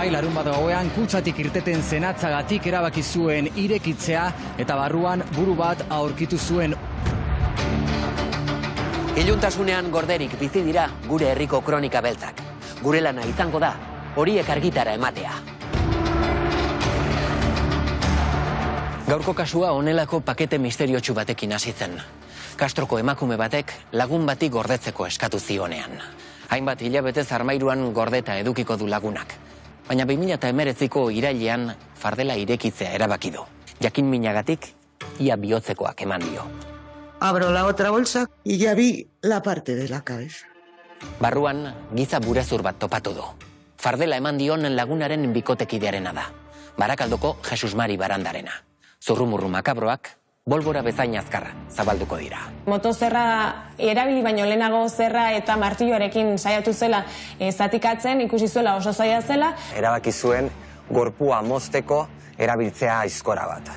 Bai, larunbat gauean kutxatik irteten zenatzagatik erabaki zuen irekitzea eta barruan buru bat aurkitu zuen. Iluntasunean gorderik bizi dira gure herriko kronika beltzak. Gure lana izango da horiek argitara ematea. Gaurko kasua honelako pakete misteriotsu batekin hasi zen. Kastroko emakume batek lagun bati gordetzeko eskatu zionean. Hainbat hilabetez armairuan gordeta edukiko du lagunak. Baina 2019ko irailean fardela irekitzea erabaki du. Jakin minagatik ia bihotzekoak eman dio. Abro la otra bolsa y ya vi la parte de la cabeza. Barruan giza burezur bat topatu du. Fardela eman dion lagunaren bikotekidearena da. Barakaldoko Jesus Mari barandarena. Zurrumurru makabroak bolbora bezain azkarra zabalduko dira. Motozerra erabili baino lehenago zerra eta martilloarekin saiatu zela zatikatzen, ikusi zuela oso zaila zela. Erabaki zuen gorpua mozteko erabiltzea aizkora bat.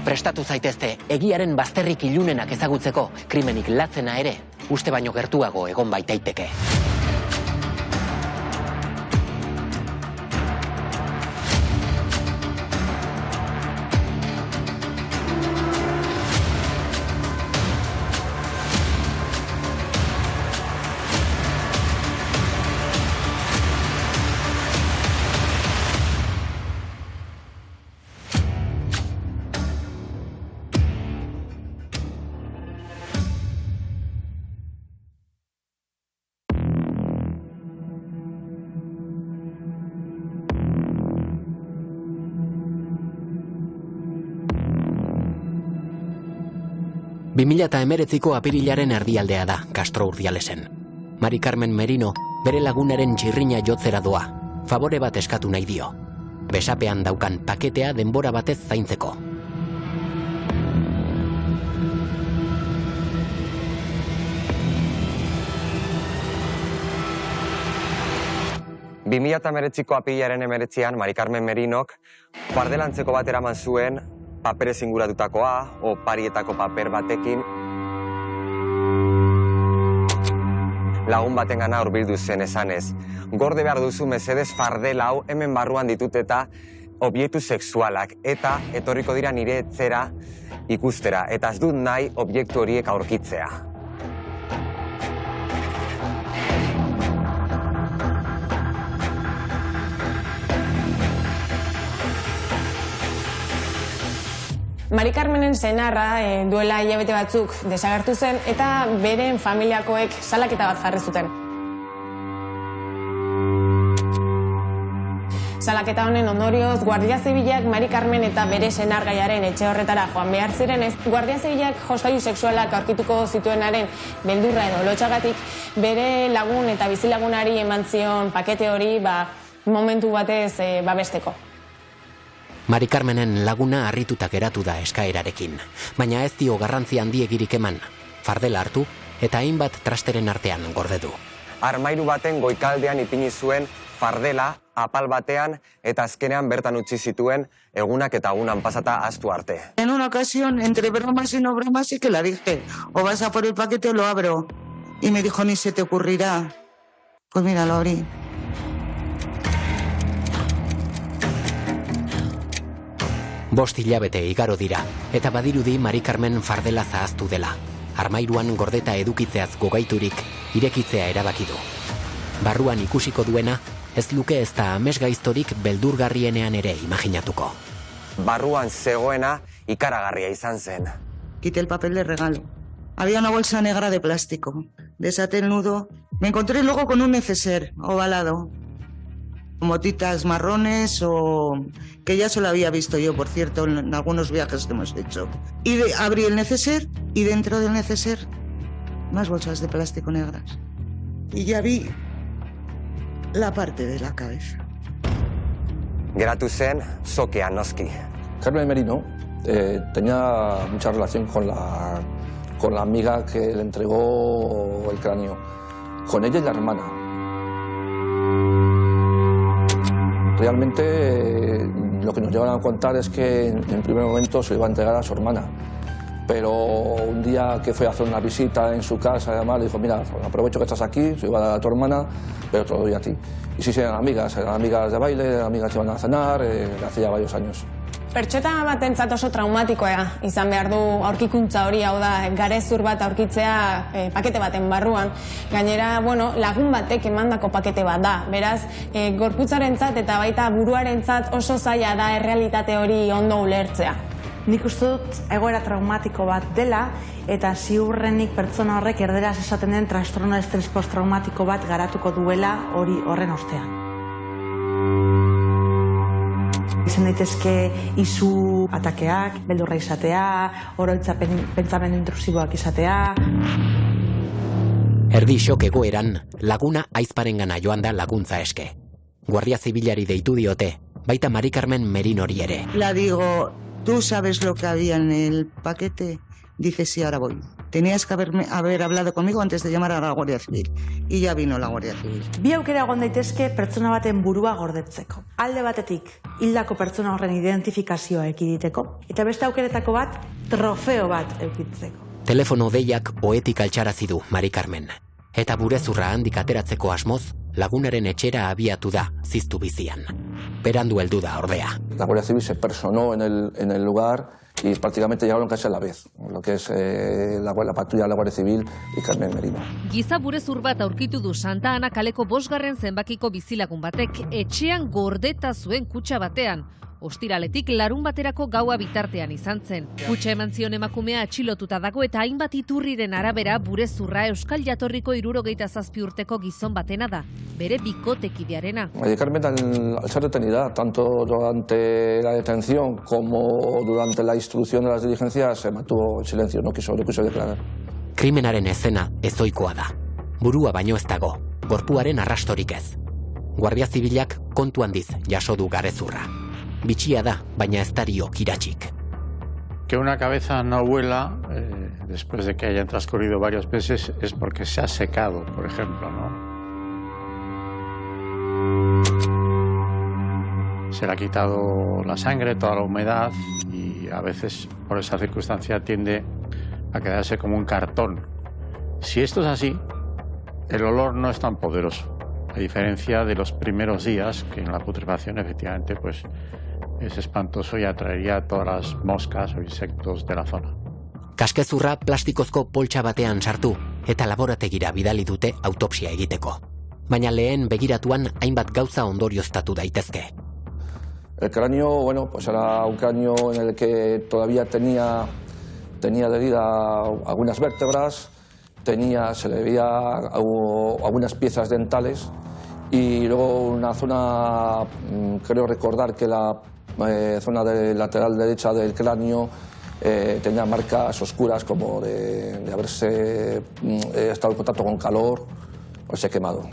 Prestatu zaitezte egiaren bazterrik ilunenak ezagutzeko, krimenik latzena ere uste baino gertuago egon baitaiteke. Eta 2019ko apirilaren erdialdea da Castro Urdialesen. Mari Carmen Merino bere lagunaren txirrina jotzera doa. Favore bat eskatu nahi dio. Besapean daukan paketea denbora batez zaintzeko. ...2019ko apirilaren 19an Mari Carmen Merinok fardelantzeko bat eraman zuen paperez inguratutakoa, oparietako paper batekin. Lagun batengana hurbildu zen esanez. Gorde behar duzu mesedez fardela hau hemen barruan ditut eta objektu sexualak. Eta etorriko dira nire etzera ikustera. Eta ez dut nahi objektu horiek aurkitzea. Mari Carmenen senarra duela hilabete batzuk desagertu zen eta beren familiakoek salaketa bat jarri zuten. Salaketa honen ondorioz, Guardia Zibilak Mari Carmen eta bere senargaiaren etxe horretara joan behar zirenez, Guardia Zibilak jostailu sexualak aurkituko zituenaren beldurra edo lotxagatik bere lagun eta bizilagunari eman zion pakete hori momentu batez babesteko. Mari Carmenen laguna harrituta geratu da eskaerarekin, baina ez dio garrantzi handiegirik eman, fardela hartu eta hainbat trasteren artean gorde du. Armairu baten goikaldean ipini zuen fardela apal batean eta azkenean bertan utzi zituen egunak eta egunan pasata ahaztu arte. En una ocasión, entre bromas y no bromas, sí que la dije, o vas a por el paquete o lo abro. Y me dijo, ni se te ocurrirá. Pues mira, lo abrí. Bost hilabete igaro dira, eta badirudi Mari Carmen fardela zahaztu dela. Armairuan gordeta edukitzeaz gogaiturik, irekitzea erabaki du. Barruan ikusiko duena, ez luke ez da amesgaiztorik beldurgarrienean ere imaginatuko. Barruan zegoena ikaragarria izan zen. Quité el papel de regalo. Había una bolsa negra de plástico. Desaté el nudo. Me encontré luego con un neceser ovalado. Motitas marrones o... que ya se lo había visto yo, por cierto, en algunos viajes que hemos hecho. Y abrí el neceser y dentro del neceser más bolsas de plástico negras. Y ya vi la parte de la cabeza. Geratu zen, sokean noski. Carmen Merino tenía mucha relación con la amiga que le entregó el cráneo. Con ella y la hermana. Realmente lo que nos llevan a contar es que en primer momento se iba a entregar a su hermana, pero un día que fue a hacer una visita en su casa, además, le dijo, mira, aprovecho que estás aquí, se iba a dar a tu hermana, pero te lo doy a ti. Y sí, eran amigas de baile, eran amigas que iban a cenar, hace ya varios años. Pertsona batentzat oso traumatikoa izan behar du aurkikuntza hori, hau da, garezur bat aurkitzea pakete baten barruan. Gainera, lagun batek emandako pakete bat da. Beraz, gorputzarentzat eta baita buruarentzat oso zaila da errealitate hori ondo ulertzea. Nik uste dut egoera traumatiko bat dela, eta ziurrenik pertsona horrek erderaz esaten den trastorno estres postraumatiko bat garatuko duela horren ostean. Izan daitezke izu atakeak, beldurra izatea, oroitza pentsamendu intrusiboak izatea. Erdi xok egoeran, laguna aizparengana joan da laguntza eske. Guardia Zibilari deitu diote, baita Mari Carmen Merinori ere. La digo, ¿tú sabes lo que había en el paquete? Dice, sí, ahora voy. Tenías que haber hablado conmigo antes de llamar a la Guardia Civil. Y ya vino la Guardia Civil. Bi aukera egon daitezke pertsona baten burua gordetzeko. Alde batetik, hildako pertsona horren identifikazioa ekiditeko. Eta beste aukeretako bat, trofeo bat eukitzeko. Telefono deiak ohetik altxarazi du Mari Carmen. Eta burezurra handik ateratzeko asmoz, lagunaren etxera abiatu da ziztu bizian. Berandu heldu da ordea. La Guardia Civil se personó en el lugar y prácticamente llegaron casi a la vez, lo que es la patrulla de la Guardia Civil y Carmen Merino. Giza burezur bat aurkitu du Santa Ana kaleko 5. zenbakiko bizilagun batek etxean gordeta zuen kutxa batean. Ostiraletik larun baterako gaua bitartean izan zen. Kutxa eman zion emakumea atxilotuta dago eta hainbat iturriren arabera burezurra euskal jatorriko 67 urteko gizon batena da, bere bikotekidearena. Carmen, al ser detenida, tanto durante la detención como durante la instrucción de las diligencias, se mantuvo en silencio, no quiso declarar. Krimenaren ezena ezoikoa da. Burua baino ez dago, gorpuaren arrastorik ez. Guardia Zibilak kontu handiz jaso du garezurra. Bitxia da, baina ez dario kiratxik. Que una cabeza no vuela después de que hayan transcurrido varios meses es porque se ha secado, por ejemplo, ¿no? Se le ha quitado la sangre, toda la humedad y a veces por esa circunstancia tiende a quedarse como un cartón. Si esto es así, el olor no es tan poderoso, a diferencia de los primeros días, que en la putrefacción efectivamente pues es espantoso y atraería a todas las moscas o insectos de la zona. Kaskezurra plastikozko poltsa batean sartu eta laborategira bidali dute autopsia egiteko. Baina lehen begiratuan hainbat gauza ondorioztatu daitezke. El cráneo, pues era un cráneo en el que todavía tenía adherida algunas vértebras, se le veía algunas piezas dentales y luego una zona, creo recordar que la zona lateral derecha del cráneo tenía marcas oscuras como de haberse estado en contacto con calor o se quemado.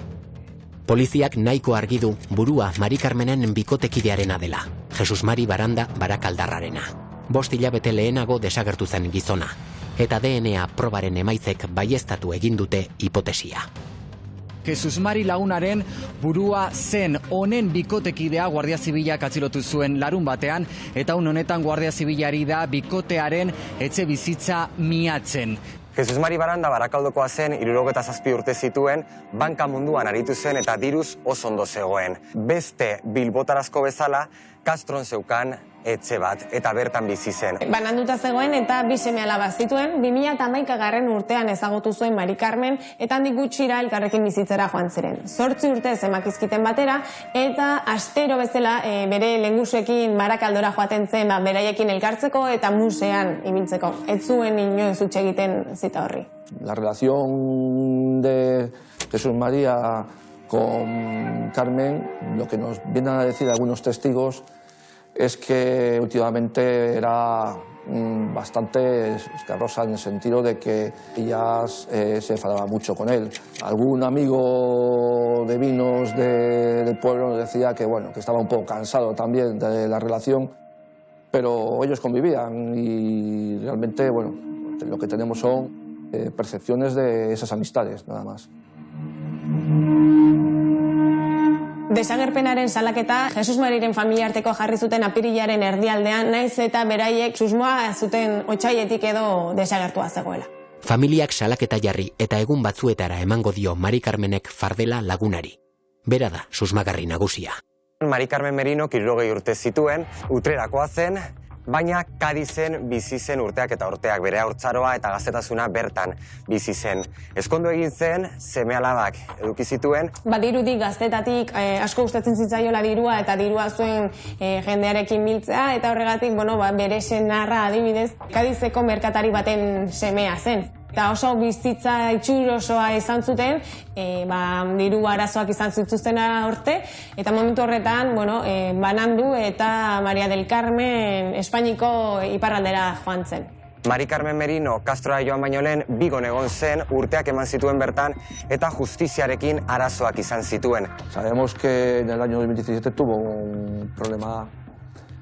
Poliziak nahiko argi du burua Mari Carmenen bikotekidearena dela, Jesus Mari Baranda Barakaldarrarena. 5 hilabete lehenago desagertu zen gizona, eta DNA probaren emaitzek baieztatu egin dute hipotesia. Jesus Mari lagunaren burua zen honen bikotekidea Guardia Zibilak atxilotu zuen larun batean, eta honetan Guardia Zibilari da bikotearen etxe bizitza miatzen. Jesus Mari Baranda Barakaldokoa zen, 67 urte zituen, banka munduan aritu zen eta diruz oso ondo zegoen. Beste bilbotarazko bezala, Castron zeukan etxe bat, eta bertan bizi zen. Bananduta zegoen eta 2 seme-alaba zituen, 2011 urtean ezagutu zuen Mari Carmen, eta handik gutxira elkarrekin bizitzera joan ziren. 8 urte emakizkiten batera, eta astero bezala bere lengusuekin Barakaldora joaten zen, beraiekin elkartzeko eta musean ibiltzeko. Ez zuen inoiz huts egiten zita horri. La relación de Jesús María con Carmen, lo que nos vienen a decir algunos testigos, es que últimamente era bastante escarrosa en el sentido de que ella se enfadaba mucho con él. Algún amigo de vinos del pueblo nos decía que, que estaba un poco cansado también de la relación, pero ellos convivían y realmente, lo que tenemos son percepciones de esas amistades, nada más. Desagerpenaren salaketa Jesus Mariren familiarteko jarri zuten apirilaren erdialdean, naiz eta beraiek susmoa zuten otsaietik edo desagertua zegoela. Familiak salaketa jarri eta egun batzuetara emango dio Mari Carmenek Fardela lagunari. Bera da susmagarri nagusia. Mari Carmen Merino 60 urte zituen, Utrerakoa zen, baina Kadizen bizi zen urteak eta urteak, bere haurtzaroa eta gaztetasuna bertan bizi zen. Ezkondu egin zen, seme-alabak eduki zituen. Badirudi gaztetatik asko gustatzen zitzaiola dirua eta dirua zuen jendearekin biltzea, eta horregatik, bere senarra adibidez, Kadizeko merkatari baten semea zen. Eta oso bizitza itxurosoa izan zuten, diru arazoak izan zituzten urte, eta momentu horretan, banandu eta Maria del Carmen Espainiko iparraldera joan zen. Mari Carmen Merino Castrora joan baino lehen Bigon egon zen, urteak eman zituen bertan, eta justiziarekin arazoak izan zituen. Sabemos que en el año 2017 tuvo un problema.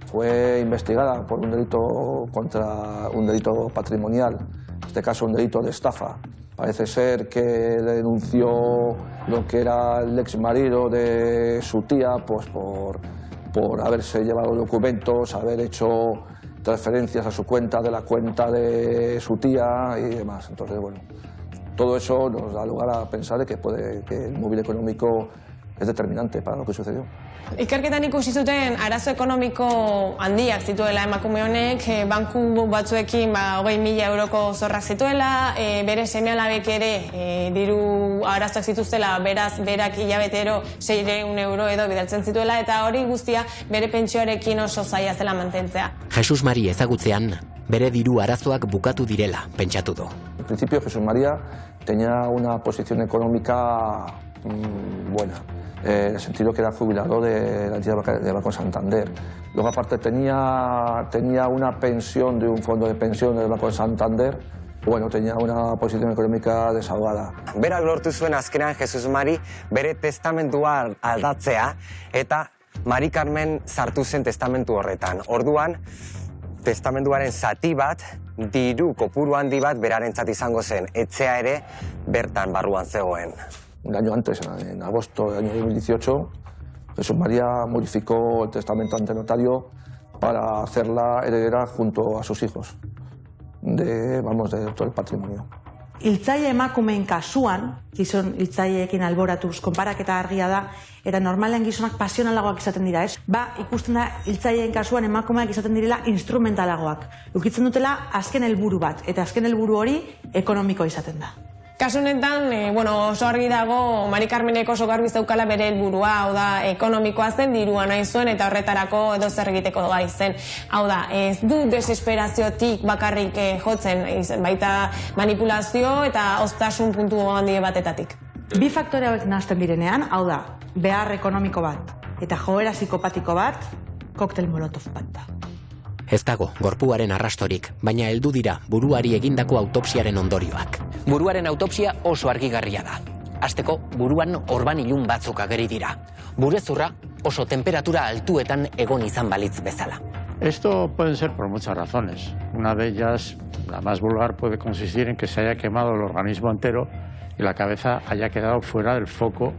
Fue investigada por un delito patrimonial, en este caso un delito de estafa. Parece ser que denunció lo que era el ex marido de su tía, pues por haberse llevado documentos, haber hecho transferencias a su cuenta de la cuenta de su tía y demás. Entonces, todo eso nos da lugar a pensar que el móvil económico es determinante para lo que sucedió. Ikerketan ikusi zuten arazo ekonomiko handiak zituela emakume honek, banku batzuekin 20.000 euroko zorrak zituela, bere seme-alabek ere diru arazoak zituztela, beraz berak hilabetero 600 euro edo bidaltzen zituela, eta hori guztia bere pentsioarekin oso zaila zela mantentzea. Jesus Mari ezagutzean, bere diru arazoak bukatu direla pentsatu du. En principio Jesús María tenía una posición económica buena. En el sentido que era jubilado de la entidad de Banco Santander. Luego, aparte, tenía una pensión de un fondo de pensión del Banco Santander. Tenía una posición económica desahogada. Berak lortu zuen azkenean Jesus Mari bere testamentua aldatzea, eta Mari Carmen sartu zen testamentu horretan. Orduan, testamentuaren zati bat, diru kopuru handi bat berarentzat izango zen, etxea ere bertan barruan zegoen. Un año antes, en agosto del año 2018, Jesús María modificó el testamento ante notario para hacerla heredera junto a sus hijos de todo el patrimonio. Hiltzaile emakumeen kasuan, gizon hiltzaileekin alboratuz, konparaketa argia da, era normalean gizonak pasionalagoak izaten dira, ez? Ikusten da hiltzaileen kasuan emakumeak izaten direla instrumentalagoak. Ukitzen dutela azken helburu bat, eta azken helburu hori ekonomiko izaten da. Kasu honetan, oso argi dago, Mari Carmenek oso garbi zeukala bere helburua, hau da, ekonomikoa zen, dirua nahi zuen, eta horretarako edo zer egiteko gai zen. Hau da, ez du desesperaziotik bakarrik jotzen, baita manipulazio eta oztasun puntu handi batetatik. Bi faktore hauek nahasten direnean, hau da, behar ekonomiko bat eta joera psikopatiko bat, koktel molotov bat da. Ez dago gorpuaren arrastorik, baina heldu dira buruari egindako autopsiaren ondorioak. Buruaren autopsia oso argigarria da. Hasteko, buruan orban ilun batzuk ageri dira. Burezurra oso temperatura altuetan egon izan balitz bezala. Esto puede ser por muchas razones. Una de ellas, la más vulgar, puede consistir en que se haya quemado el organismo entero y la cabeza haya quedado fuera del foco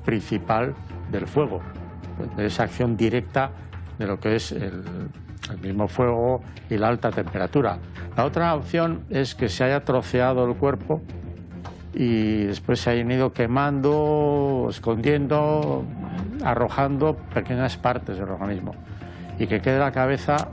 principal del fuego, de esa acción directa de lo que es el mismo fuego y la alta temperatura. La otra opción es que se haya troceado el cuerpo y después se hayan ido quemando, escondiendo, arrojando pequeñas partes del organismo y que quede la cabeza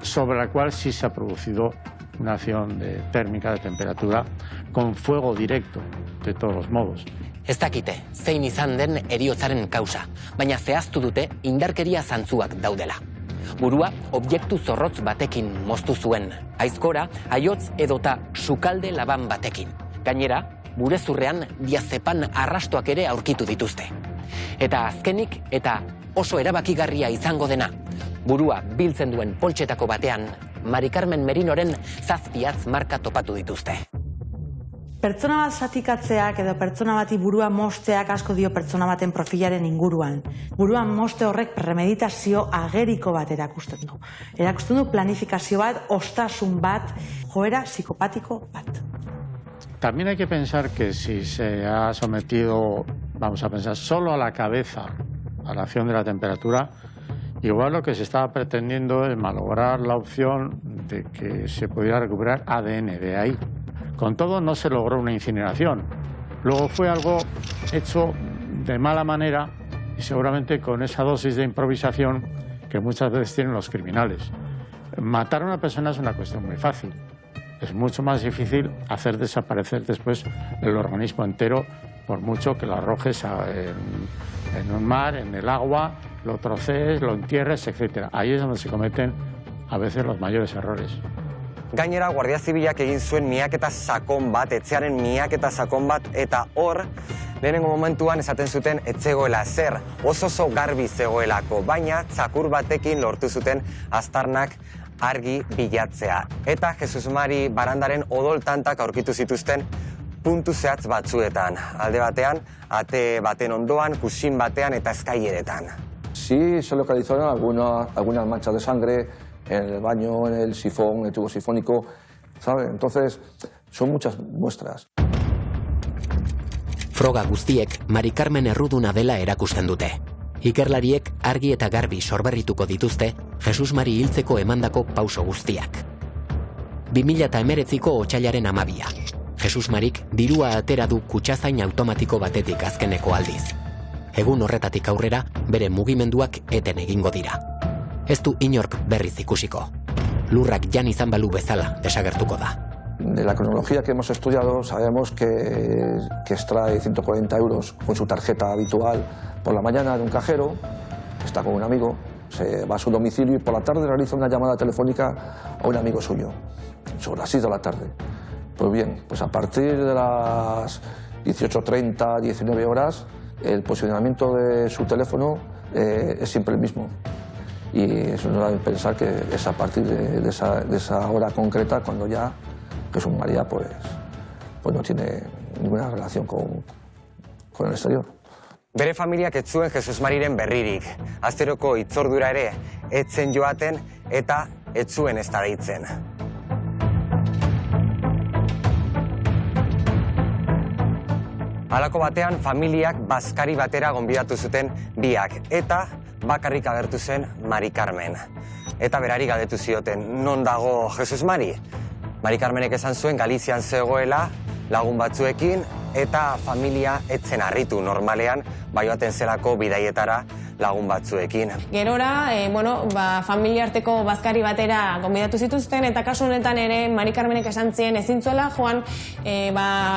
sobre la cual sí se ha producido una acción térmica de temperatura con fuego directo, de todos los modos. Ez dakite, zein izan den heriotzaren kausa, baina zehaztu dute indarkeria zantzuak daudela. Burua objektu zorrotz batekin moztu zuen, aizkora, aiotz edota sukalde laban batekin. Gainera, burezurrean diazepan arrastoak ere aurkitu dituzte. Eta azkenik, eta oso erabakigarria izango dena, burua biltzen duen poltsetako batean, Mari Carmen Merinoren 7 marka topatu dituzte. Pertsona bat zatikatzeak edo pertsona bati burua mosteak asko dio pertsona baten profilaren inguruan. Buruan moste horrek premeditazio ageriko bat erakusten du. Erakusten du planifikazio bat, ostasun bat, joera psikopatiko bat. También hay que pensar que si se ha sometido, vamos a pensar, solo a la cabeza a la acción de la temperatura, igual lo que se estaba pretendiendo es malograr la opción de que se pudiera recuperar ADN de ahí. Con todo, no se logró una incineración. Luego fue algo hecho de mala manera y seguramente con esa dosis de improvisación que muchas veces tienen los criminales. Matar a una persona es una cuestión muy fácil. Es mucho más difícil hacer desaparecer después el organismo entero, por mucho que lo arrojes en un mar, en el agua, lo trocees, lo entierres, etc. Ahí es donde se cometen a veces los mayores errores. Gainera, Guardia Zibilak egin zuen miaketa sakon bat, etxearen miaketa sakon bat, eta hor, lehenengo momentuan esaten zuten etzegoela zer, oso garbi zegoelako, baina txakur batekin lortu zuten aztarnak argi bilatzea. Eta Jesus Mari barandaren odoltantak aurkitu zituzten puntu zehatz batzuetan. Alde batean, ate baten ondoan, kusin batean eta eskaileretan. Sí, se localizaron algunas manchas de sangre en el baño, en el sifón, en el tubo sifónico, ¿sabe? Entonces, son muchas muestras. Froga guztiek Mari Carmen erruduna dela erakusten dute. Ikerlariek argi eta garbi sorberrituko dituzte Jesus Mari hiltzeko emandako pauso guztiak. 2019ko otsailaren 12. Jesus Marik dirua atera du kutxazain automatiko batetik azkeneko aldiz. Egun horretatik aurrera bere mugimenduak eten egingo dira. Ez du inork berriz ikusiko. Lurrak jan izan balu bezala desagertuko da. De la cronología que hemos estudiado sabemos que extrae 140 euros con su tarjeta habitual por la mañana de un cajero, está con un amigo, se va a su domicilio y por la tarde realiza una llamada telefónica a un amigo suyo, sobre las 6 de la tarde. Pues bien, pues a partir de las 18:30, 19 horas, el posicionamiento de su teléfono es siempre el mismo. Y eso nos da a pensar que es a partir de esa hora concreta cuando ya Jesús María pues no tiene ninguna relación con el exterior. Bere familiak ez zuen Jesus Mariren berririk. Asteroko hitzordura ere etzen joaten eta ez zuen ezta deitzen. Halako batean familiak bazkari batera gonbidatu zuten biak eta bakarrik agertu zen Mari Carmen. Eta berari galdetu zioten, non dago Jesus Mari? Mari Carmenek esan zuen Galizian zegoela lagun batzuekin eta familia etzen harritu normalean baioaten zelako bidaietara lagun batzuekin. Gerora, familia arteko bazkari batera gonbidatu zituzten eta kasu honetan ere Mari Carmenek esan zien ezin zuela joan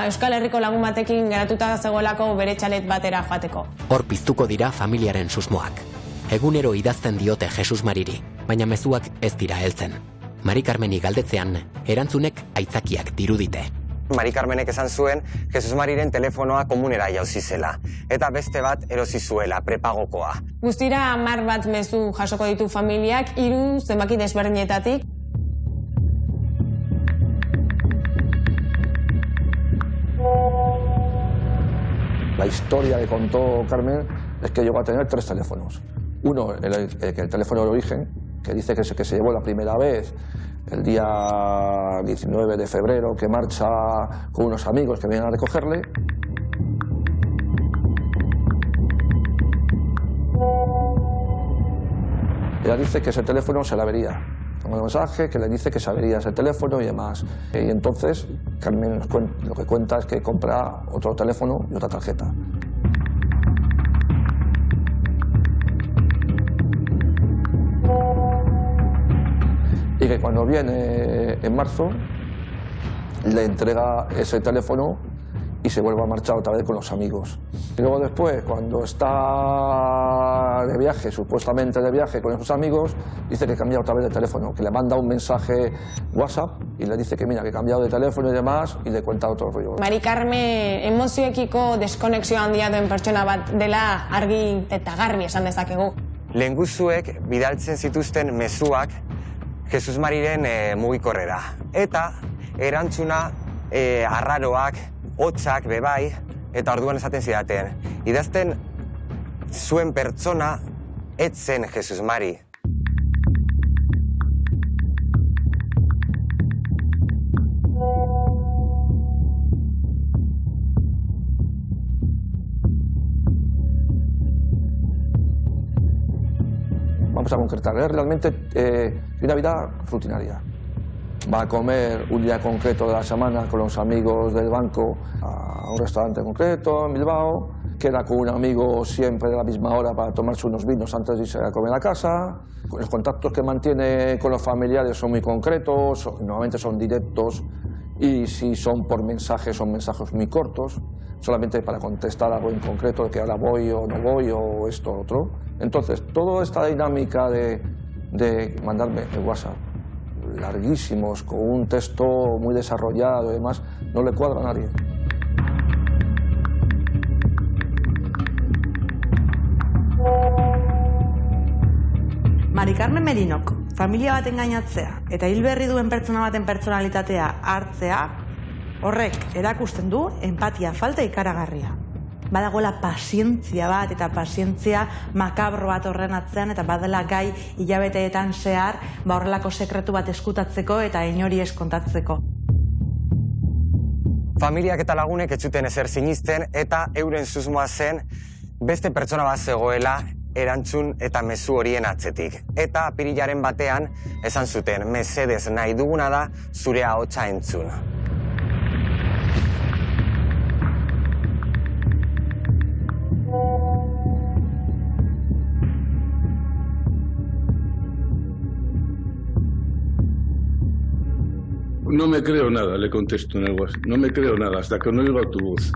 Euskal Herriko lagun batekin geratuta zegoelako bere txalet batera joateko. Hor piztuko dira familiaren susmoak. Egunero idazten diote Jesus Mariri, baina mezuak ez dira heltzen. Mari Carmeni galdetzean, erantzunek aitzakiak dirudite. Mari Carmenek esan zuen Jesus Mariren telefonoa komunera jauzi zela, eta beste bat erosi zuela, prepagokoa. Guztira 10 bat mezu jasoko ditu familiak, 3 zenbaki desberdinetatik. La historia que contó Carmen es que llegó a tener 3 teléfonos. Uno, el teléfono de origen, que dice que se llevó la primera vez el día 19 de febrero, que marcha con unos amigos que vienen a recogerle. Ella dice que ese teléfono se la avería. Tengo un mensaje que le dice que se avería ese teléfono y demás. Y entonces Carmen lo que cuenta es que compra otro teléfono y otra tarjeta. Y que cuando viene en marzo le entrega ese teléfono y se vuelve a marchar otra vez con los amigos. Y luego después, cuando está de viaje, supuestamente de viaje con esos amigos, dice que cambia otra vez de teléfono, que le manda un mensaje WhatsApp y le dice que mira, que ha cambiado de teléfono y demás, y le cuenta otro rollo. Mari Carmen emozioekiko deskonexio handia duen pertsona bat dela argi eta garbi esan dezakegu. Lehenguzuek bidaltzen zituzten mezuak Jesus Mariren mugikorrera. Eta erantzuna arraroak, hotzak, bebai, eta orduan esaten zidaten. Idazten zuen pertsona etzen Jesus Mari. vamos a concretar, realmente una vida rutinaria. Va a comer un día concreto de la semana con los amigos del banco a un restaurante concreto en Bilbao, queda con un amigo siempre de la misma hora para tomarse unos vinos antes de irse a comer a casa. Los contactos que mantiene con los familiares son muy concretos, normalmente son directos, y si son por mensajes, son mensajes muy cortos, solamente para contestar algo en concreto de que ahora voy o no voy o esto o otro. Entonces, toda esta dinámica de mandarme el WhatsApp larguísimos, con un texto muy desarrollado y demás, no le cuadra a nadie. Mari Carmen Merinok familia bat engainatzea eta hil berri duen pertsona baten pertsonalitatea hartzea, horrek erakusten du empatia falta ikaragarria. Badagoela pazientzia bat eta pazientzia makabro bat horren atzean, eta badela gai hilabeteetan zehar horrelako sekretu bat eskutatzeko eta inori ez kontatzeko. Familiak eta lagunek ez zuten ezer sinisten eta euren susmoa zen beste pertsona bat zegoela erantzun eta mezu horien atzetik. Eta apirilaren batean esan zuten, mesedez nahi duguna da zure ahotsa entzun. No me creo nada, le contesto en el WhatsApp. No me creo nada hasta que no oiga tu voz.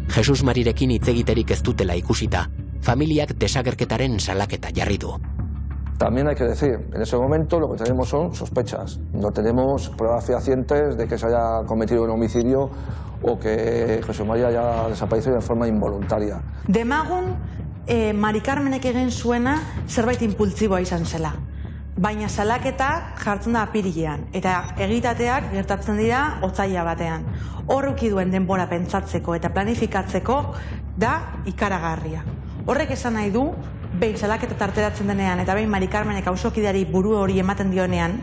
Jesus Marirekin hitz egiterik ez dutela ikusita, familiak desagerketaren salaketa jarri du. También hay que decir, en ese momento lo que tenemos son sospechas. No tenemos pruebas fehacientes de que se haya cometido un homicidio o que Jesús María haya desaparecido de forma involuntaria. Demagun, Mari Carmenek egin zuena zerbait impultsiboa izan zela. Baina salaketa jartzen da apirilean, eta egitateak gertatzen dira otsaila batean. Horrek duen denbora pentsatzeko eta planifikatzeko da ikaragarria. Horrek esan nahi du, behin salaketa tarteratzen denean eta behin Mari Carmenek auzokideari buru hori ematen dionean,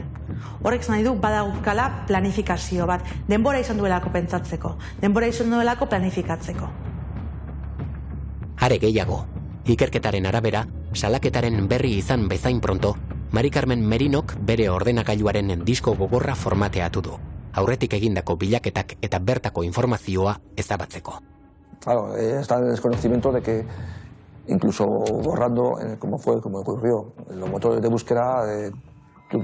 horrek esan nahi du badaukala planifikazio bat, denbora izan duelako pentsatzeko, denbora izan duelako planifikatzeko. Are gehiago, ikerketaren arabera, salaketaren berri izan bezain pronto, Mari Carmen Merinok bere ordenagailuaren disko gogorra formateatu du, aurretik egindako bilaketak eta bertako informazioa ezabatzeko. Claro, está el desconocimiento de que incluso borrando, como ocurrió, los motores de búsqueda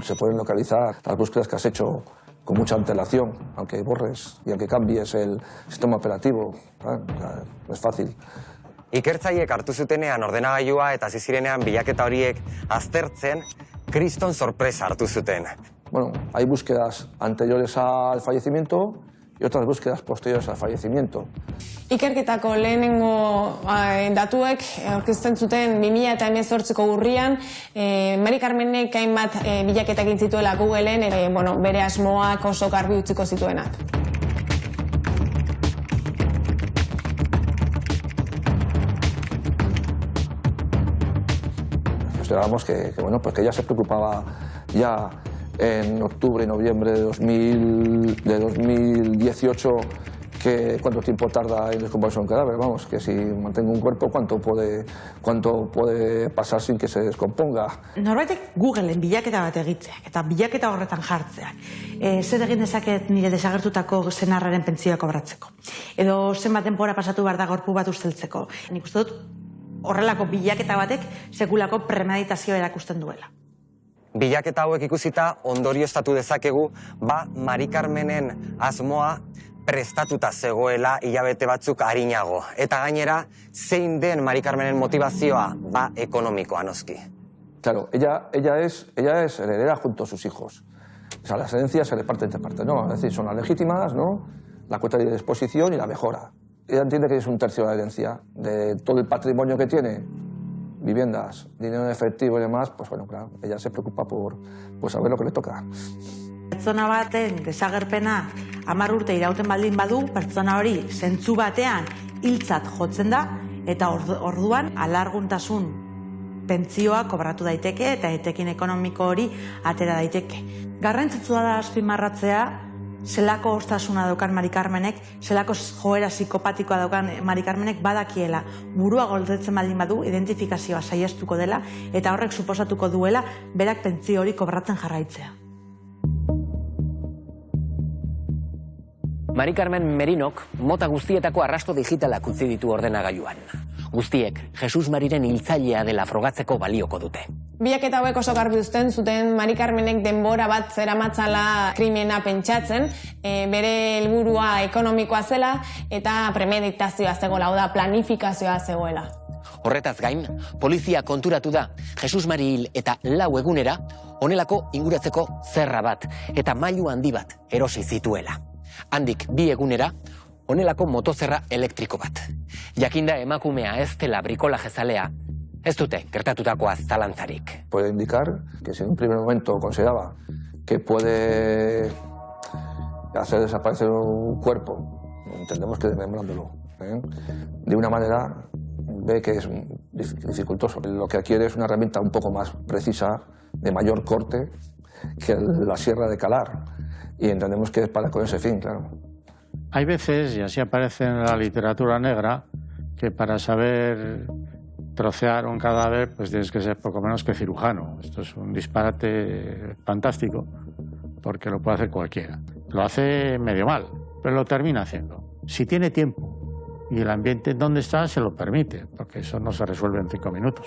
se pueden localizar las búsquedas que has hecho con mucha antelación, aunque borres y aunque cambies el sistema operativo, no es fácil. Ikertzaileek hartu zutenean ordenagailua eta hasi zirenean bilaketa horiek aztertzen, kriston sorpresa hartu zuten. Bueno, hay búsquedas anteriores al fallecimiento y otras búsquedas posteriores al fallecimiento. Ikerketako lehenengo datuek aurkezten zuten 2018ko urrian, Mari Carmenek hainbat bilaketak egin zituela Googleen, bere asmoak oso garbi utziko zituenak. Considerábamos que ella se preocupaba ya en octubre y noviembre de 2018 que cuánto tiempo tarda en descomponerse un cadáver, vamos, que si mantengo un cuerpo, cuánto puede pasar sin que se descomponga. Norbaitek Googleen bilaketa bat egitzeak eta bilaketa horretan jartzeak, zer egin dezaket nire desagertutako senarraren pentsioa kobratzeko, edo zenbat denbora pasatu behar da gorpu bat usteltzeko. Nik uste dut horrelako bilaketa batek sekulako premeditazioa erakusten duela. Bilaketa hauek ikusita ondorioztatu dezakegu, Mari Carmenen asmoa prestatuta zegoela hilabete batzuk arinago. Eta gainera, zein den Mari Carmenen motivazioa, ekonomikoa noski. Claro, ella es heredera junto a sus hijos. O sea, las herencias se reparten entre partes, ¿no? Es decir, son las legítimas, ¿no? La cuota de disposición y la mejora. Ella entiende que es un tercio de la herencia. De todo el patrimonio que tiene, viviendas, dinero en efectivo y demás, pues bueno, claro, ella se preocupa por saber lo que le toca. Pertsona baten desagerpena 10 urte irauten baldin badu, pertsona hori zentzu batean hiltzat jotzen da, eta orduan alarguntasun pentsioa kobratu daiteke eta etekin ekonomiko hori atera daiteke. Garrantzitsua da azpimarratzea zelako ostasuna daukan Mari Carmenek, zelako joera psikopatikoa daukan Mari Carmenek badakiela. Burua gordetzen baldin badu, identifikazioa saiestuko dela, eta horrek suposatuko duela berak pentsio hori kobratzen jarraitzea. Mari Carmen Merinok mota guztietako arrasto digitalak utzi ditu ordenagailuan. Guztiek Jesus Mariren hiltzailea dela frogatzeko balioko dute. Biak eta hauek oso garbi uzten zuten Mari Carmenek denbora bat zeramatzala krimena pentsatzen, bere helburua ekonomikoa zela eta premeditazioa zegoela, hau da planifikazioa zegoela. Horretaz gain, polizia konturatu da Jesus Mari hil eta 4 egunera honelako inguratzeko zerra bat eta mailu handi bat erosi zituela. Handik 2 egunera, honelako motozerra elektriko bat. Jakinda emakumea ez dela brikolaje zalea, ez dute gertatutakoa zalantzarik. Puede indicar que si en un primer momento consideraba que puede hacer desaparecer un cuerpo, entendemos que desmembrándolo, de una manera ve que es dificultoso. Lo que quiere es una herramienta un poco más precisa, de mayor corte, que la sierra de calar. Y entendemos que es para con ese fin, claro. Hay veces, y así aparece en la literatura negra, que para saber trocear un cadáver pues tienes que ser poco menos que cirujano. Esto es un disparate fantástico, porque lo puede hacer cualquiera. Lo hace medio mal, pero lo termina haciendo. Si tiene tiempo y el ambiente en donde está se lo permite, porque eso no se resuelve en 5 minutos.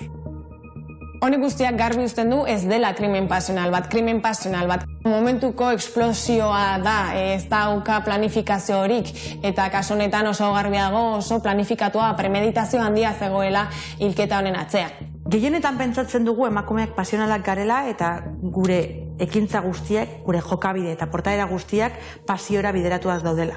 Honi guztiak garbi uzten du ez dela krimen pasional bat. Momentuko eksplosioa da, ez dauka planifikazio horik, eta kasu honetan oso garbiago, oso planifikatua, premeditazio handia zegoela hilketa honen atzean. Gehienetan pentsatzen dugu emakumeak pasionalak garela eta gure ekintza guztiak, gure jokabide eta portaera guztiak pasiora bideratuaz daudela.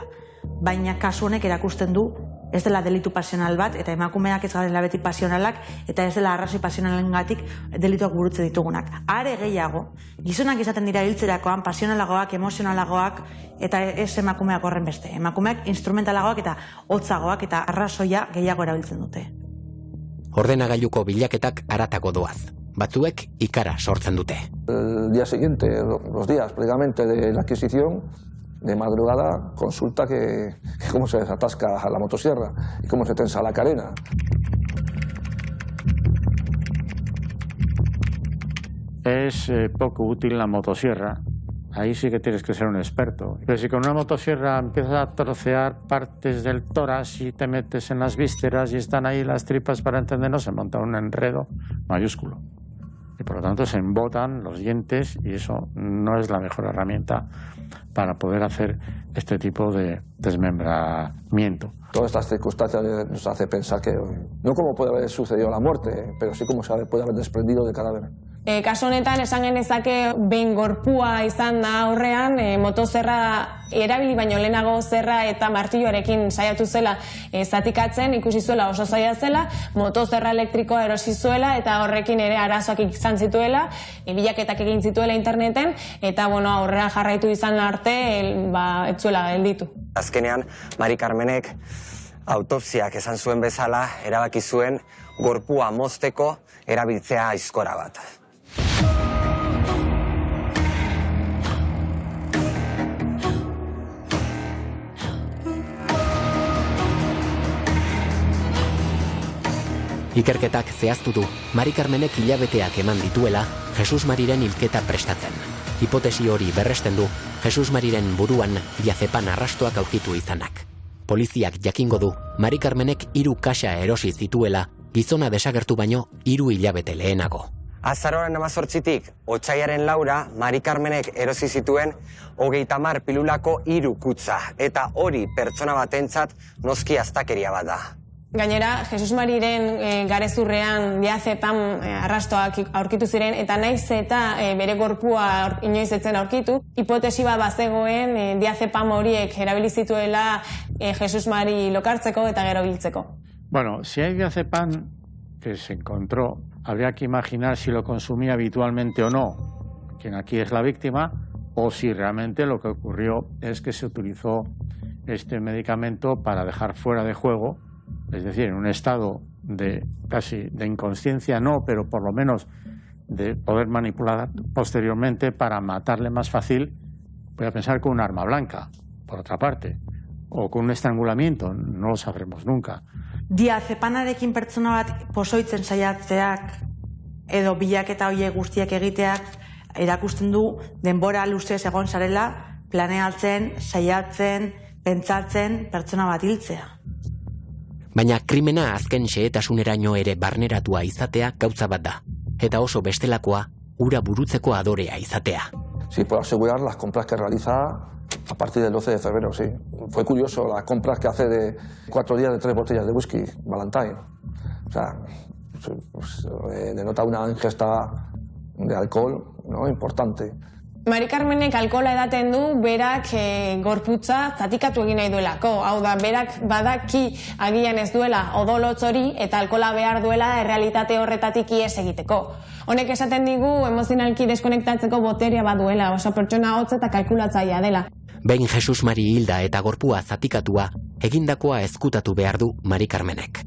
Baina kasu honek erakusten du ez dela delitu pasional bat, eta emakumeak ez garela beti pasionalak, eta ez dela arrazoi pasionalengatik delituak burutze ditugunak. Are gehiago, gizonak izaten dira hiltzerakoan pasionalagoak, emozionalagoak, eta ez emakumeak horren beste. Emakumeak instrumentalagoak eta hotzagoak eta arrazoia gehiago erabiltzen dute. Ordenagailuko bilaketak haratako doaz. Batzuek ikara sortzen dute. El día siguiente, los días prácticamente de la adquisición, de madrugada consulta que cómo se desatasca la motosierra y cómo se tensa la carena. Es poco útil la motosierra. Ahí sí que tienes que ser un experto. Pero si con una motosierra empiezas a trocear partes del tórax y te metes en las vísceras y están ahí las tripas para entendernos, se monta un enredo mayúsculo. Y por lo tanto se embotan los dientes y eso no es la mejor herramienta para poder hacer este tipo de desmembramiento. Todas estas circunstancias nos hace pensar que no cómo puede haber sucedido la muerte, pero sí cómo se puede haber desprendido del cadáver. Kasu honetan esan genezake behin gorpua izan da aurrean, motozerra erabili baino lehenago zerra eta martilloarekin saiatu zela zatikatzen, ikusi zuela oso zaila zela, motozerra elektrikoa erosi zuela eta horrekin ere arazoak izan zituela, bilaketak egin zituela interneten, eta aurrera jarraitu izan arte, ez zuela gelditu. Azkenean, Mari Carmenek autopsiak esan zuen bezala, erabaki zuen gorpua mozteko erabiltzea aizkora bat. Ikerketak zehaztu du Mari Carmenek hilabeteak eman dituela Jesus Mariren hilketa prestatzen. Hipotesi hori berresten du Jesus Mariren buruan diazepan arrastoak aurkitu izanak. Poliziak jakingo du Mari Carmenek 3 kaxa erosi zituela gizona desagertu baino 3 hilabete lehenago. Azaroaren 18tik, otsaiaren 4, Mari Carmenek erosi zituen 30 pilulako 3 kutxa, eta hori pertsona batentzat noski astakeria bat da. Gainera, Jesus Mariren garezurrean diazepam arrastoak aurkitu ziren, eta naiz eta bere gorpua inoiz etzen aurkitu, hipotesi bat bazegoen diazepam horiek erabili zituela Jesus Mari lokartzeko eta gero hiltzeko. Bueno, si hay diazepam que se encontró, habría que imaginar si lo consumía habitualmente o no, quien aquí es la víctima, o si realmente lo que ocurrió es que se utilizó este medicamento para dejar fuera de juego, es decir, en un estado de casi de inconsciencia no, pero por lo menos de poder manipular posteriormente para matarle más fácil Voy a pensar con un arma blanca, por otra parte, o con un estrangulamiento, no lo sabremos nunca. Diazepanarekin pertsona bat pozoitzen saiatzeak edo bilaketa horiek guztiak egiteak erakusten du denbora luzez egon zarela planeatzen, saiatzen, pentsatzen pertsona bat hiltzea. Baina krimena azken xehetasuneraino ere barneratua izatea gauza bat da, eta oso bestelakoa ura burutzeko adorea izatea. Sí, puedo asegurar las compras que realiza a partir del 12 de febrero, sí. Fue curioso las compras que hace de 4 días de 3 botellas de whisky, Ballantine. O sea, pues, denota una ingesta de alcohol, ¿no?, importante. Mari Carmenek alkohola edaten du berak gorputza zatikatu egin nahi duelako. Hau da, berak badaki agian ez duela odolotz hori eta alkohola behar duela errealitate horretatik ihes egiteko. Honek esaten digu emozionalki deskonektatzeko boterea baduela, oso pertsona hotz eta kalkulatzailea dela. Behin Jesus Mari hilda eta gorpua zatikatua, egindakoa ezkutatu behar du Mari Carmenek.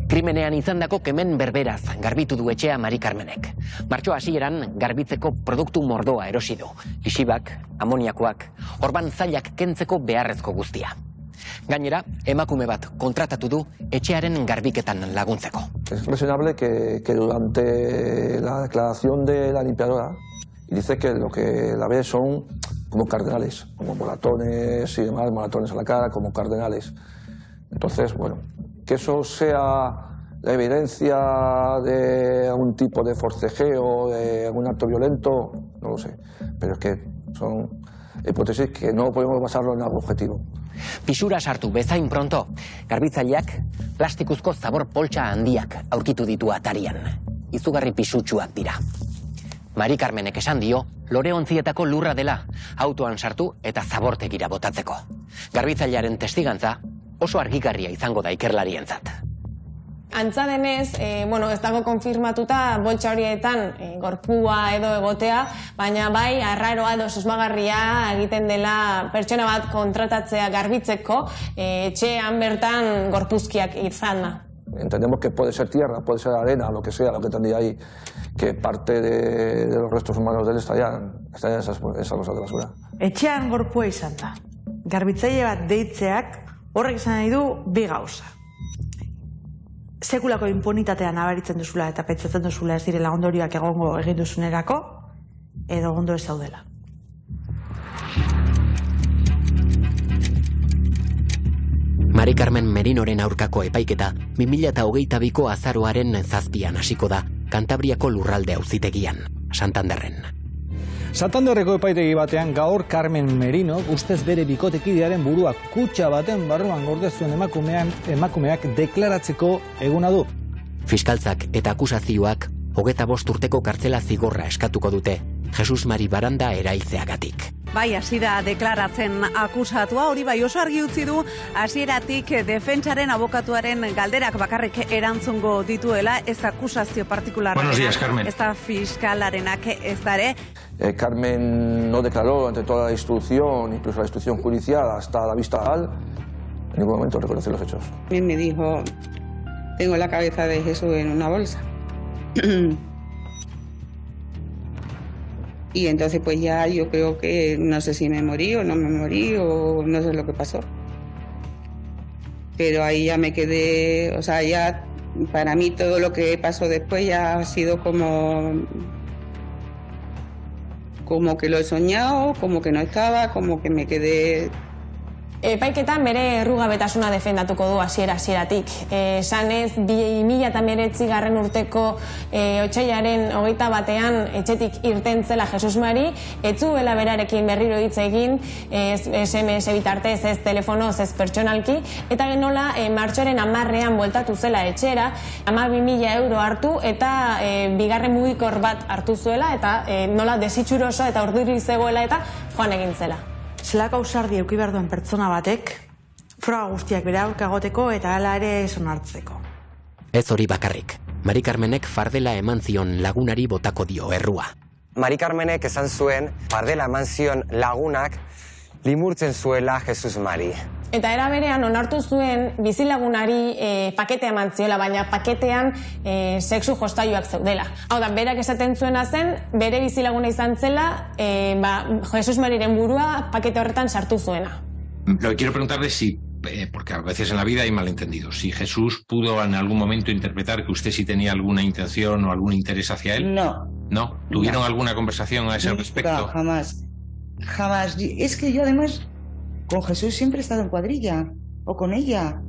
Krimenean izandako kemen berberaz garbitu du etxea Mari Carmenek. Martxo hasieran garbitzeko produktu mordoa erosi du. Lixibak, amoniakoak, orban zailak kentzeko beharrezko guztia. Gainera, emakume bat kontratatu du etxearen garbiketan laguntzeko. Es mencionable que durante la declaración de la limpiadora dice que lo que la ve son como cardenales, como moratones y demás, moratones a la cara, como cardenales. Entonces, bueno, que eso sea la evidencia de algún tipo de forcejeo, de algún acto violento, no lo sé. Pero es que son hipótesis que no podemos basarlo en algo objetivo. Pisura sartu bezain pronto, garbitzaileak plastikuzko zabor poltsa handiak aurkitu ditu atarian. Izugarri pisutsuak dira. Mari Carmenek esan dio, loreontzietako lurra dela, autoan sartu eta zabortegira botatzeko. Garbitzailearen testigantza oso argigarria izango da ikerlarientzat. Antza denez, ez dago konfirmatuta boltsa horietan gorpua edo egotea, baina bai arraroa edo susmagarria egiten dela pertsona bat kontratatzea garbitzeko etxean bertan gorpuzkiak izan da. Entendemos que puede ser tierra, puede ser arena, lo que sea, lo que tendría ahí, que parte de los restos humanos de él estarían esas bolsas de basura. Etxean gorpua izan da. Garbitzaile bat deitzeak horrek izan nahi du bi gauza. Sekulako impunitatea nabaritzen duzula eta pentsatzen duzula ez direla ondorioak egongo egin duzunerako, edo ondo ez daudela. Mari Carmen Merinoren aurkako epaiketa 2022ko azaroaren 7an hasiko da Kantabriako lurralde auzitegian, Santanderren. Santanderreko epaitegi batean gaur Carmen Merino ustez bere bikotekidearen burua kutxa baten barruan gorde zuen emakumeak deklaratzeko eguna du. Fiskaltzak eta akusazioak 25 urteko kartzela zigorra eskatuko dute Jesus Mari Baranda erailtzeagatik. Bai, hasi da deklaratzen akusatua, hori bai oso argi utzi du hasieratik defentsaren abokatuaren galderak bakarrik erantzungo dituela, ez akusazio partikularra. Buenos días, Carmen. Ez da fiskalarenak ez dare. Carmen no declaró ante toda la instrucción, incluso la instrucción judicial, hasta la vista legal. En ningún momento reconoció los hechos. Me dijo, tengo la cabeza de Jesús en una bolsa. Y entonces pues ya yo creo que no sé si me morí o no me morí o no sé lo que pasó. Pero ahí ya me quedé, o sea, ya para mí todo lo que pasó después ya ha sido como que lo he soñado, como que no estaba, como que me quedé... Epaiketan bere errugabetasuna defendatuko du hasieratik. Esanez 2019 urteko otsailaren 21 etxetik irten zela Jesus Mari, ez zuela berarekin berriro hitz egin, SMS bitartez, ez telefonoz, ez pertsonalki, eta genola martxoaren 10ean bueltatu zela etxera, 12.000 euro hartu eta bigarren mugikor bat hartu zuela, eta nola desitxuroso eta urduri zegoela eta joan egin zela. Zelako ausardia eduki behar duen pertsona batek, froga guztiak bere aurka egoteko eta hala ere ez onartzeko. Ez hori bakarrik, Mari Carmenek fardela eman zion lagunari botako dio errua. Mari Carmenek esan zuen fardela eman zion lagunak limurtzen zuela Jesus Mari. Eta era berean onartu zuen bizilagunari paketea eman ziola, baina paketean sexu jostailuak zeudela. Hau da, berak esaten zuena zen, bere bizilaguna izan zela, Jesus Mariren burua pakete horretan sartu zuena. Lo que quiero preguntarle es si, porque a veces en la vida hay malentendidos, si Jesús pudo en algún momento interpretar que usted sí tenía alguna intención o algún interés hacia él. No. ¿No? ¿Tuvieron alguna conversación a ese respecto? No, jamás. Jamás. Es que yo además con Jesús siempre he estado en cuadrilla, o con ella.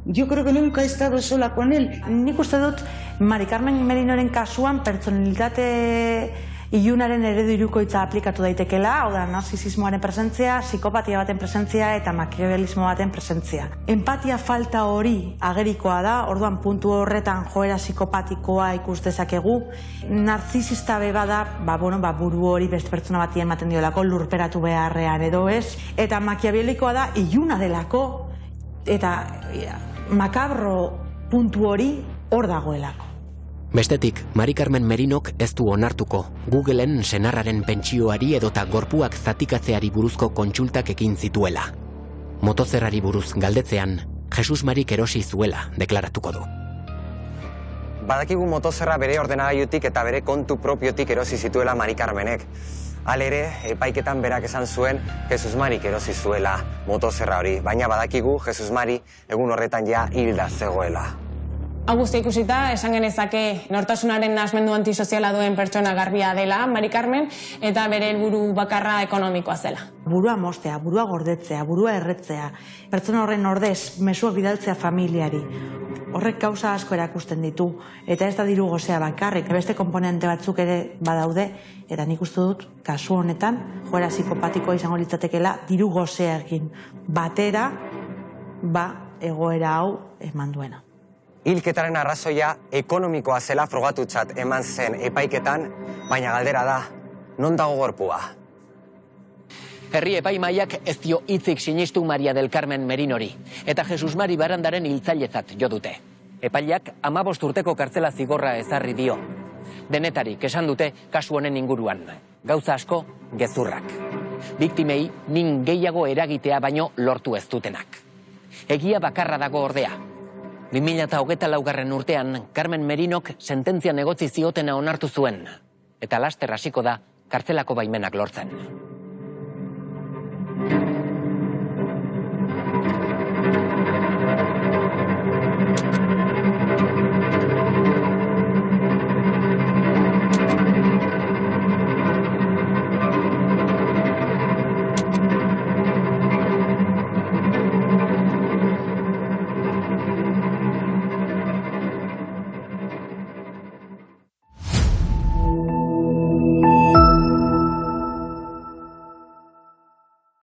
Yo creo que nunca he estado sola con él. Nik uste dut, Mari Carmen Merinoren kasuan pertsonalitate ilunaren eredu hirukoitza aplikatu daitekela, hau da, narzisismoaren presentzia, psikopatia baten presentzia eta makiavelismo baten presentzia. Empatia falta hori agerikoa da, orduan puntu horretan joera psikopatikoa ikus dezakegu. Narzisista bada, buru hori beste pertsona bati ematen diolako lurperatu beharrean edo ez, eta makiavelikoa da iluna delako, eta makabro puntu hori hor dagoelako. Bestetik, Mari Carmen Merinok ez du onartuko Googleen senarraren pentsioari edota gorpuak zatikatzeari buruzko kontsultak ekin zituela. Motozerrari buruz galdetzean, Jesus Marik erosi zuela deklaratuko du. Badakigu motozerra bere ordenagailutik eta bere kontu propiotik erosi zituela Mari Carmenek. Halere, epaiketan berak esan zuen Jesus Marik erosi zuela motozerra hori, baina badakigu Jesus Mari egun horretan ja hilda zegoela. Hau guztia ikusita, esan genezake nortasunaren nahasmendu antisoziala duen pertsona garbia dela, Mari Carmen, eta bere helburu bakarra ekonomikoa zela. Burua mostea, burua gordetzea, burua erretzea, pertsona horren ordez, mezuak bidaltzea familiari. Horrek gauza asko erakusten ditu, eta ez da diru gozea bakarrik, beste komponente batzuk ere badaude, eta nik uste dut, kasu honetan, joera psikopatikoa izango litzatekela, diru gozearekin batera, egoera hau eman duena. Hilketaren arrazoia ekonomikoa zela frogatutzat eman zen epaiketan, baina galdera da, non dago gorpua? Herri epaimaiak ez dio hitzik sinistu Maria del Carmen Merinori, eta Jesus Mari Barandaren hiltzailezat jo dute. Epaileak 15 urteko kartzela zigorra ezarri dio. Denetarik esan dute kasu honen inguruan. Gauza asko, gezurrak. Biktimei min gehiago eragitea baino lortu ez dutenak. Egia bakarra dago ordea. 2024 urtean, Carmen Merinok sententzia negotzi ziotena onartu zuen, eta laster hasiko da kartzelako baimenak lortzen.